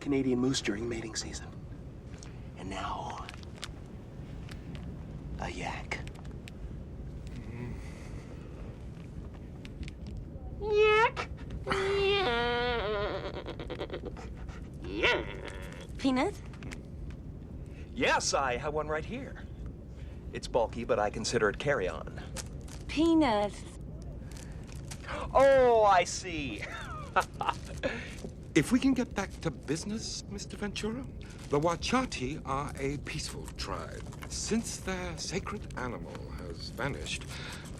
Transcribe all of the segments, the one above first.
Canadian moose during mating season. And now, a yak. Yak! Peanut? Yes, I have one right here. It's bulky, but I consider it carry-on. Peanut. Oh, I see. If we can get back to business, Mr. Ventura, the Wachati are a peaceful tribe. Since their sacred animal has vanished,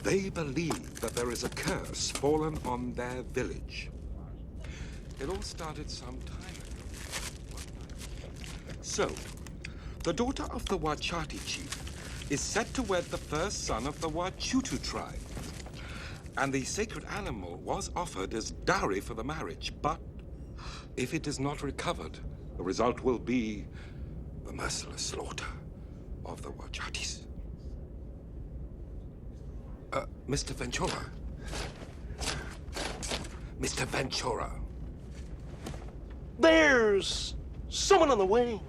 they believe that there is a curse fallen on their village. It all started some time ago. So, the daughter of the Wachati chief is set to wed the first son of the Wachutu tribe. And the sacred animal was offered as dowry for the marriage, but if it is not recovered, the result will be the merciless slaughter of the Wachatis. Mr. Ventura. Mr. Ventura. There's someone on the way.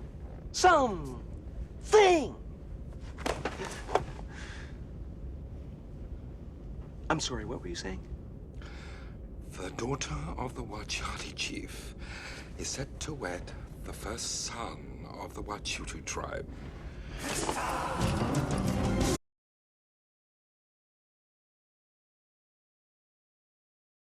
Something. I'm sorry, what were you saying? The daughter of the Wachati chief is set to wed the first son of the Wachutu tribe.